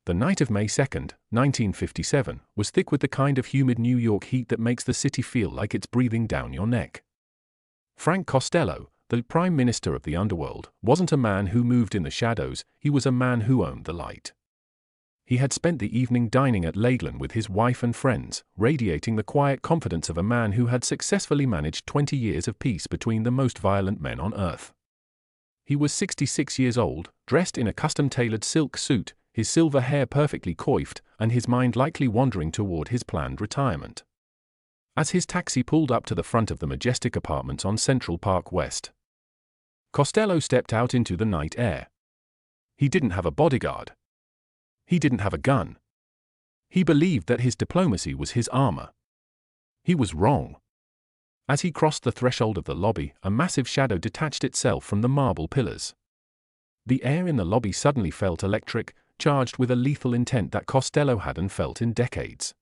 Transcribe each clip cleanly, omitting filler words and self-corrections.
The night of May 2nd, 1957, was thick with the kind of humid New York heat that makes the city feel like it's breathing down your neck. Frank Costello, the Prime Minister of the Underworld, wasn't a man who moved in the shadows, he was a man who owned the light. He had spent the evening dining at Laidlawn with his wife and friends, radiating the quiet confidence of a man who had successfully managed 20 years of peace between the most violent men on earth. He was 66 years old, dressed in a custom-tailored silk suit, his silver hair perfectly coiffed, and his mind likely wandering toward his planned retirement. As his taxi pulled up to the front of the Majestic apartments on Central Park West, Costello stepped out into the night air. He didn't have a bodyguard. He didn't have a gun. He believed that his diplomacy was his armor. He was wrong. As he crossed the threshold of the lobby, a massive shadow detached itself from the marble pillars. The air in the lobby suddenly felt electric, charged with a lethal intent that Costello hadn't felt in decades.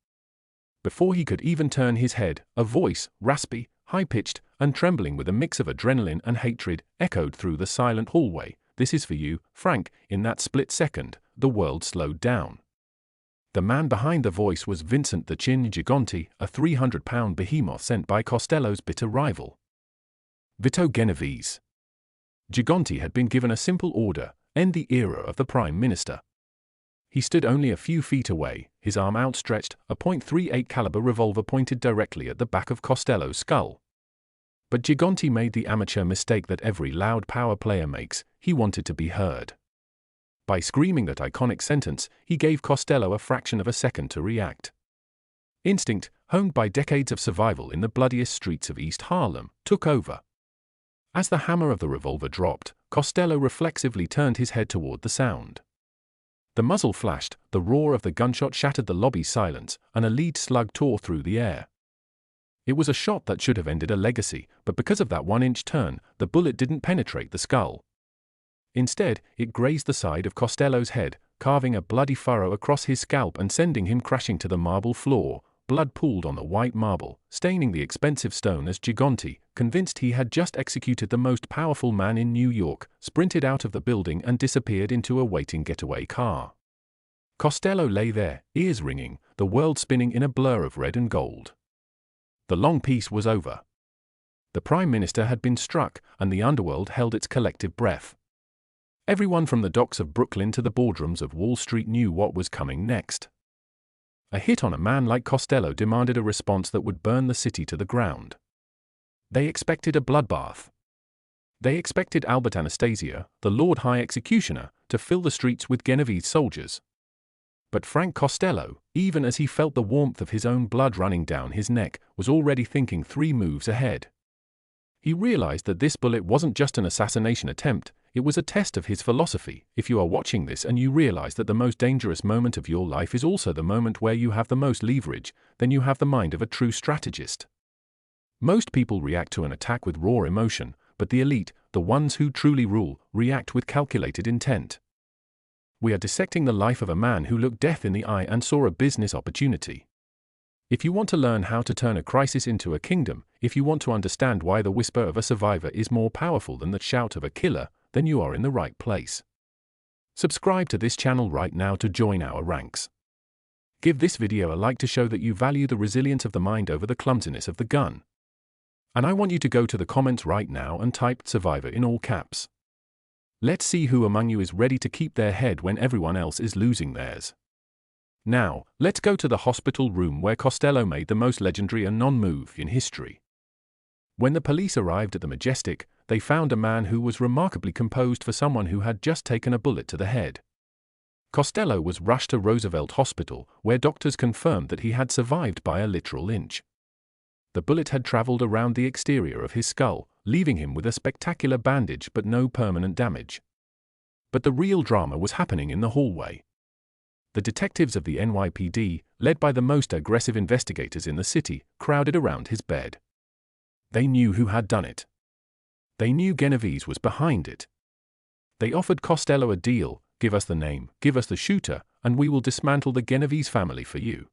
Before he could even turn his head, a voice, raspy, high-pitched, and trembling with a mix of adrenaline and hatred, echoed through the silent hallway. "This is for you, Frank." In that split second, the world slowed down. The man behind the voice was Vincent the Chin Gigante, a 300-pound behemoth sent by Costello's bitter rival, Vito Genovese. Gigante had been given a simple order: end the era of the Prime Minister. He stood only a few feet away, his arm outstretched, a .38 caliber revolver pointed directly at the back of Costello's skull. But Gigante made the amateur mistake that every loud power player makes: he wanted to be heard. By screaming that iconic sentence, he gave Costello a fraction of a second to react. Instinct, honed by decades of survival in the bloodiest streets of East Harlem, took over. As the hammer of the revolver dropped, Costello reflexively turned his head toward the sound. The muzzle flashed, the roar of the gunshot shattered the lobby's silence, and a lead slug tore through the air. It was a shot that should have ended a legacy, but because of that one-inch turn, the bullet didn't penetrate the skull. Instead, it grazed the side of Costello's head, carving a bloody furrow across his scalp and sending him crashing to the marble floor. Blood pooled on the white marble, staining the expensive stone as Gigante, convinced he had just executed the most powerful man in New York, sprinted out of the building and disappeared into a waiting getaway car. Costello lay there, ears ringing, the world spinning in a blur of red and gold. The long peace was over. The Prime Minister had been struck, and the underworld held its collective breath. Everyone from the docks of Brooklyn to the boardrooms of Wall Street knew what was coming next. A hit on a man like Costello demanded a response that would burn the city to the ground. They expected a bloodbath. They expected Albert Anastasia, the Lord High Executioner, to fill the streets with Genovese soldiers. But Frank Costello, even as he felt the warmth of his own blood running down his neck, was already thinking 3 moves ahead. He realized that this bullet wasn't just an assassination attempt, it was a test of his philosophy. If you are watching this and you realize that the most dangerous moment of your life is also the moment where you have the most leverage, then you have the mind of a true strategist. Most people react to an attack with raw emotion, but the elite, the ones who truly rule, react with calculated intent. We are dissecting the life of a man who looked death in the eye and saw a business opportunity. If you want to learn how to turn a crisis into a kingdom, if you want to understand why the whisper of a survivor is more powerful than the shout of a killer, then you are in the right place. Subscribe to this channel right now to join our ranks. Give this video a like to show that you value the resilience of the mind over the clumsiness of the gun. And I want you to go to the comments right now and type "survivor" in all caps. Let's see who among you is ready to keep their head when everyone else is losing theirs. Now, let's go to the hospital room where Costello made the most legendary and non-move in history. When the police arrived at the Majestic, they found a man who was remarkably composed for someone who had just taken a bullet to the head. Costello was rushed to Roosevelt Hospital, where doctors confirmed that he had survived by a literal inch. The bullet had traveled around the exterior of his skull, leaving him with a spectacular bandage but no permanent damage. But the real drama was happening in the hallway. The detectives of the NYPD, led by the most aggressive investigators in the city, crowded around his bed. They knew who had done it. They knew Genovese was behind it. They offered Costello a deal: give us the name, give us the shooter, and we will dismantle the Genovese family for you.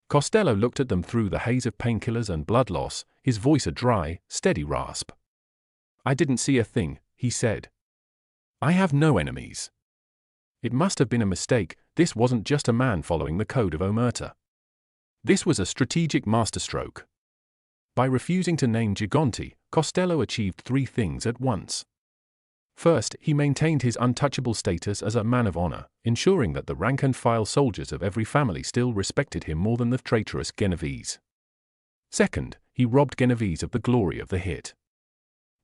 Costello looked at them through the haze of painkillers and blood loss, his voice a dry, steady rasp. "I didn't see a thing," he said. "I have no enemies. It must have been a mistake. this wasn't just a man following the code of omerta. This was a strategic masterstroke. By refusing to name Gigante, Costello achieved three things at once. First, he maintained his untouchable status as a man of honor, ensuring that the rank-and-file soldiers of every family still respected him more than the traitorous Genovese. Second, he robbed Genovese of the glory of the hit.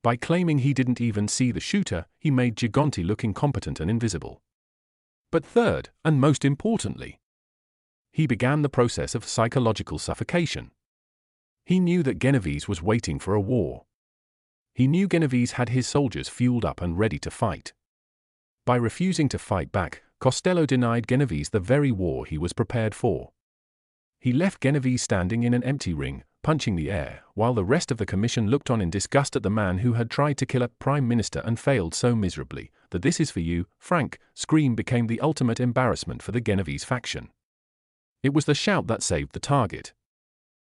By claiming he didn't even see the shooter, he made Gigante look incompetent and invisible. But third, and most importantly, he began the process of psychological suffocation. He knew that Genovese was waiting for a war. He knew Genovese had his soldiers fueled up and ready to fight. By refusing to fight back, Costello denied Genovese the very war he was prepared for. He left Genovese standing in an empty ring, punching the air, while the rest of the commission looked on in disgust at the man who had tried to kill a prime minister and failed so miserably. The "This is for you, Frank" scream became the ultimate embarrassment for the Genovese faction. It was the shout that saved the target.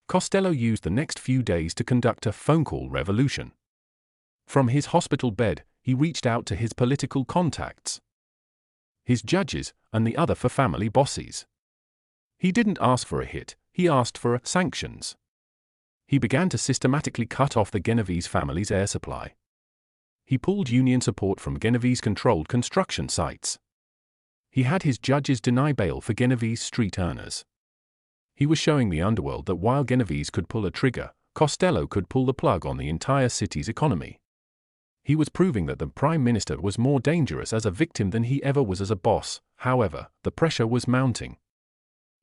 Costello used the next few days to conduct a phone call revolution. From his hospital bed, he reached out to his political contacts, his judges, and the other family bosses. He didn't ask for a hit, he asked for sanctions. He began to systematically cut off the Genovese family's air supply. He pulled union support from Genovese-controlled construction sites. He had his judges deny bail for Genovese street earners. He was showing the underworld that while Genovese could pull a trigger, Costello could pull the plug on the entire city's economy. He was proving that the Prime Minister was more dangerous as a victim than he ever was as a boss. However, the pressure was mounting.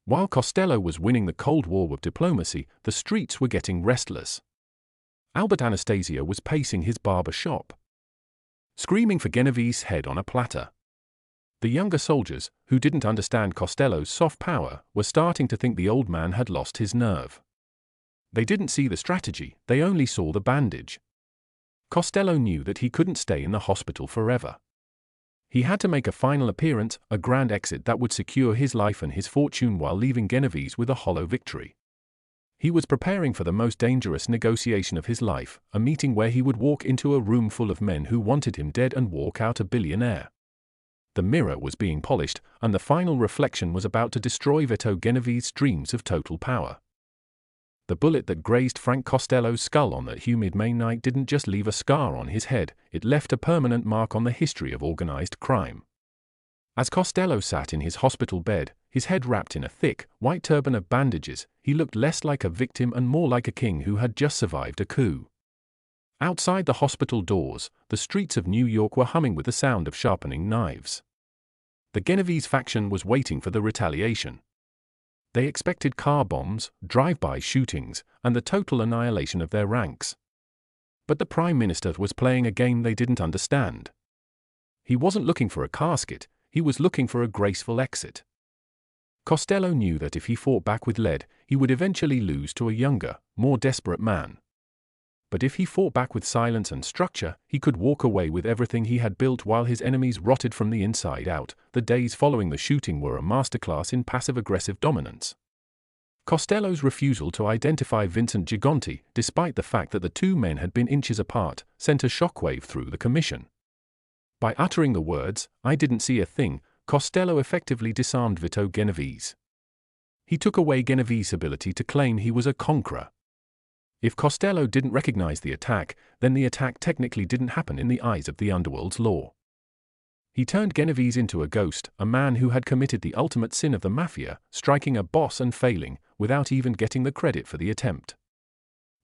While Costello was winning the Cold War with diplomacy, the streets were getting restless. Albert Anastasia was pacing his barber shop, screaming for Genovese's head on a platter. The younger soldiers, who didn't understand Costello's soft power, were starting to think the old man had lost his nerve. They didn't see the strategy, they only saw the bandage. Costello knew that he couldn't stay in the hospital forever. He had to make a final appearance, a grand exit that would secure his life and his fortune while leaving Genovese with a hollow victory. He was preparing for the most dangerous negotiation of his life, a meeting where he would walk into a room full of men who wanted him dead and walk out a billionaire. The mirror was being polished, and the final reflection was about to destroy Vito Genovese's dreams of total power. The bullet that grazed Frank Costello's skull on that humid May night didn't just leave a scar on his head, it left a permanent mark on the history of organized crime. As Costello sat in his hospital bed, his head wrapped in a thick, white turban of bandages, he looked less like a victim and more like a king who had just survived a coup. Outside the hospital doors, the streets of New York were humming with the sound of sharpening knives. The Genovese faction was waiting for the retaliation. They expected car bombs, drive-by shootings, and the total annihilation of their ranks. But the Prime Minister was playing a game they didn't understand. He wasn't looking for a casket, he was looking for a graceful exit. Costello knew that if he fought back with lead, he would eventually lose to a younger, more desperate man. But if he fought back with silence and structure, he could walk away with everything he had built while his enemies rotted from the inside out. The days following the shooting were a masterclass in passive-aggressive dominance. Costello's refusal to identify Vincent Gigante, despite the fact that the two men had been inches apart, sent a shockwave through the commission. By uttering the words, "I didn't see a thing," Costello effectively disarmed Vito Genovese. He took away Genovese's ability to claim he was a conqueror. If Costello didn't recognize the attack, then the attack technically didn't happen in the eyes of the underworld's law. He turned Genovese into a ghost, a man who had committed the ultimate sin of the mafia, striking a boss and failing, without even getting the credit for the attempt.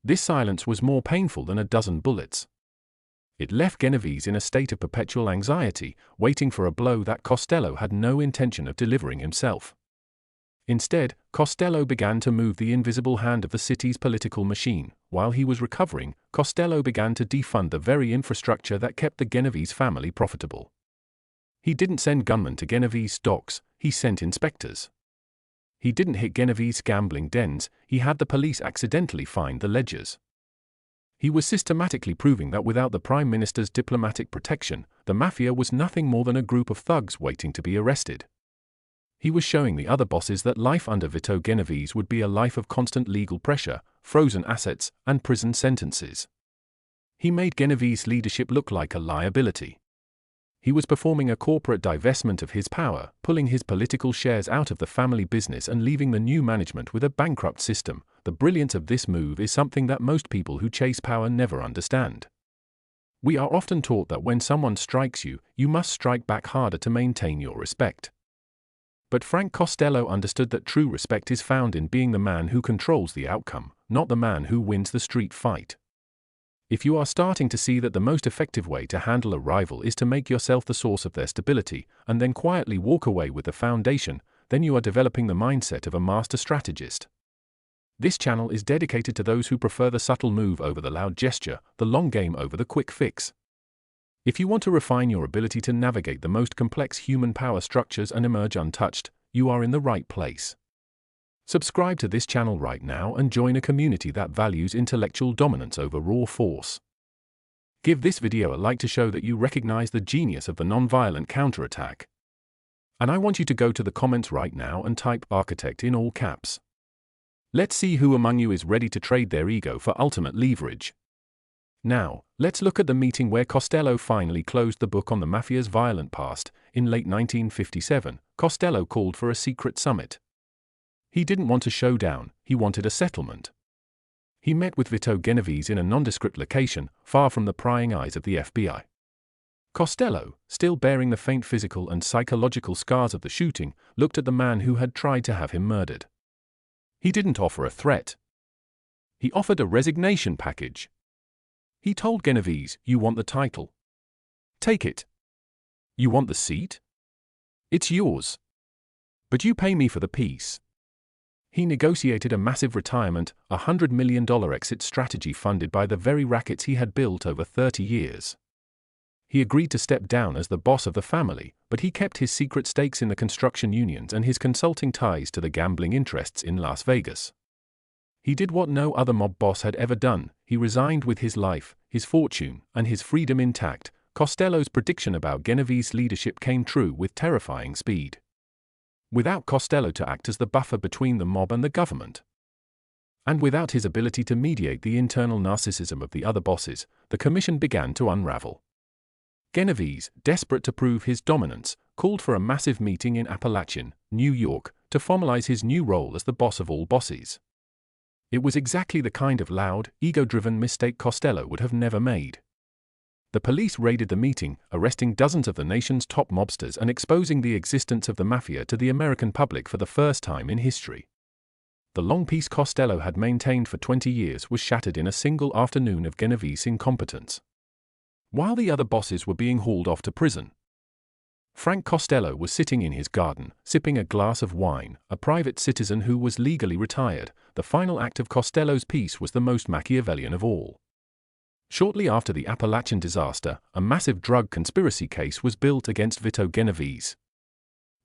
This silence was more painful than a dozen bullets. It left Genovese in a state of perpetual anxiety, waiting for a blow that Costello had no intention of delivering himself. Instead, Costello began to move the invisible hand of the city's political machine. While he was recovering, Costello began to defund the very infrastructure that kept the Genovese family profitable. He didn't send gunmen to Genovese's docks, he sent inspectors. He didn't hit Genovese's gambling dens, he had the police accidentally find the ledgers. He was systematically proving that without the Prime Minister's diplomatic protection, the Mafia was nothing more than a group of thugs waiting to be arrested. He was showing the other bosses that life under Vito Genovese would be a life of constant legal pressure, frozen assets, and prison sentences. He made Genovese's leadership look like a liability. He was performing a corporate divestment of his power, pulling his political shares out of the family business and leaving the new management with a bankrupt system. The brilliance of this move is something that most people who chase power never understand. We are often taught that when someone strikes you, you must strike back harder to maintain your respect. But Frank Costello understood that true respect is found in being the man who controls the outcome, not the man who wins the street fight. If you are starting to see that the most effective way to handle a rival is to make yourself the source of their stability, and then quietly walk away with the foundation, then you are developing the mindset of a master strategist. This channel is dedicated to those who prefer the subtle move over the loud gesture, the long game over the quick fix. If you want to refine your ability to navigate the most complex human power structures and emerge untouched, you are in the right place. Subscribe to this channel right now and join a community that values intellectual dominance over raw force. Give this video a like to show that you recognize the genius of the non-violent counterattack. And I want you to go to the comments right now and type architect in all caps. Let's see who among you is ready to trade their ego for ultimate leverage. Now, let's look at the meeting where Costello finally closed the book on the Mafia's violent past. In late 1957, Costello called for a secret summit. He didn't want a showdown, he wanted a settlement. He met with Vito Genovese in a nondescript location, far from the prying eyes of the FBI. Costello, still bearing the faint physical and psychological scars of the shooting, looked at the man who had tried to have him murdered. He didn't offer a threat. He offered a resignation package. He told Genovese, "You want the title? Take it. You want the seat? It's yours. But you pay me for the peace." He negotiated a massive retirement, $100 million exit strategy funded by the very rackets he had built over 30 years. He agreed to step down as the boss of the family, but he kept his secret stakes in the construction unions and his consulting ties to the gambling interests in Las Vegas. He did what no other mob boss had ever done. He resigned with his life, his fortune, and his freedom intact. Costello's prediction about Genovese's leadership came true with terrifying speed. Without Costello to act as the buffer between the mob and the government, and without his ability to mediate the internal narcissism of the other bosses, the commission began to unravel. Genovese, desperate to prove his dominance, called for a massive meeting in Appalachian, New York, to formalize his new role as the boss of all bosses. It was exactly the kind of loud, ego-driven mistake Costello would have never made. The police raided the meeting, arresting dozens of the nation's top mobsters and exposing the existence of the Mafia to the American public for the first time in history. The long peace Costello had maintained for 20 years was shattered in a single afternoon of Genovese's incompetence. While the other bosses were being hauled off to prison, Frank Costello was sitting in his garden, sipping a glass of wine, a private citizen who was legally retired. The final act of Costello's piece was the most Machiavellian of all. Shortly after the Appalachian disaster, a massive drug conspiracy case was built against Vito Genovese.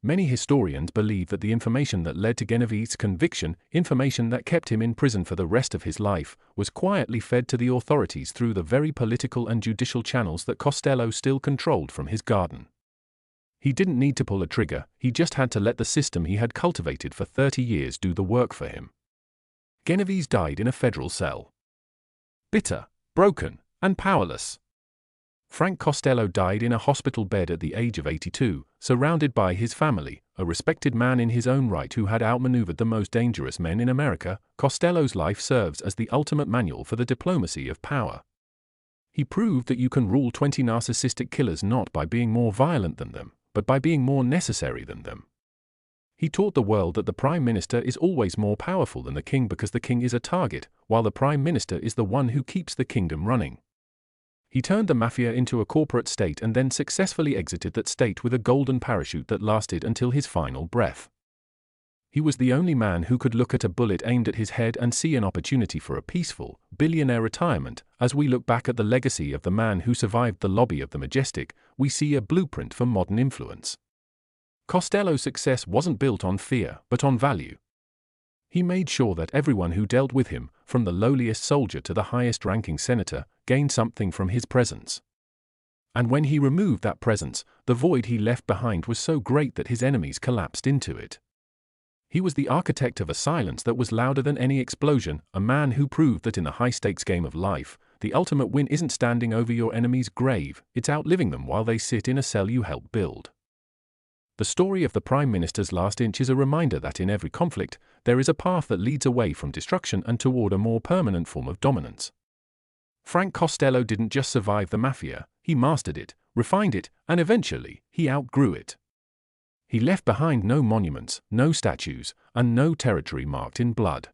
Many historians believe that the information that led to Genovese's conviction, information that kept him in prison for the rest of his life, was quietly fed to the authorities through the very political and judicial channels that Costello still controlled from his garden. He didn't need to pull a trigger, he just had to let the system he had cultivated for 30 years do the work for him. Genovese died in a federal cell. Bitter, broken, and powerless. Frank Costello died in a hospital bed at the age of 82, surrounded by his family, a respected man in his own right who had outmaneuvered the most dangerous men in America. Costello's life serves as the ultimate manual for the diplomacy of power. He proved that you can rule 20 narcissistic killers not by being more violent than them, but by being more necessary than them. He taught the world that the Prime Minister is always more powerful than the king because the king is a target, while the Prime Minister is the one who keeps the kingdom running. He turned the Mafia into a corporate state and then successfully exited that state with a golden parachute that lasted until his final breath. He was the only man who could look at a bullet aimed at his head and see an opportunity for a peaceful, billionaire retirement. As we look back at the legacy of the man who survived the lobby of the Majestic, we see a blueprint for modern influence. Costello's success wasn't built on fear, but on value. He made sure that everyone who dealt with him, from the lowliest soldier to the highest-ranking senator, gained something from his presence. And when he removed that presence, the void he left behind was so great that his enemies collapsed into it. He was the architect of a silence that was louder than any explosion, a man who proved that in the high-stakes game of life, the ultimate win isn't standing over your enemy's grave, it's outliving them while they sit in a cell you helped build. The story of the Prime Minister's last inch is a reminder that in every conflict, there is a path that leads away from destruction and toward a more permanent form of dominance. Frank Costello didn't just survive the Mafia, he mastered it, refined it, and eventually, he outgrew it. He left behind no monuments, no statues, and no territory marked in blood.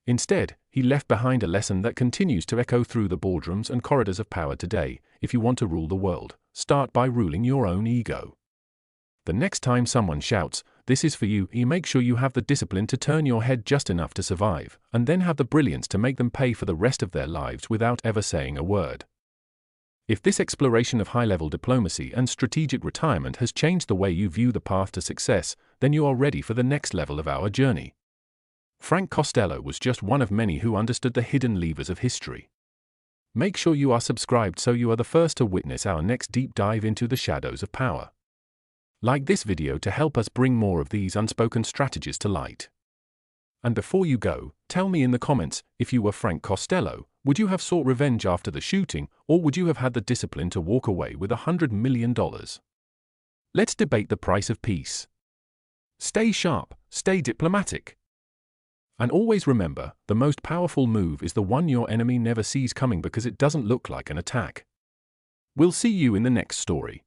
Instead, he left behind a lesson that continues to echo through the boardrooms and corridors of power today. If you want to rule the world, start by ruling your own ego. The next time someone shouts, "This is for you," you make sure you have the discipline to turn your head just enough to survive, and then have the brilliance to make them pay for the rest of their lives without ever saying a word. If this exploration of high-level diplomacy and strategic retirement has changed the way you view the path to success, then you are ready for the next level of our journey. Frank Costello was just one of many who understood the hidden levers of history. Make sure you are subscribed so you are the first to witness our next deep dive into the shadows of power. Like this video to help us bring more of these unspoken strategies to light. And before you go, tell me in the comments, if you were Frank Costello, would you have sought revenge after the shooting, or would you have had the discipline to walk away with $100 million? Let's debate the price of peace. Stay sharp, stay diplomatic. And always remember, the most powerful move is the one your enemy never sees coming because it doesn't look like an attack. We'll see you in the next story.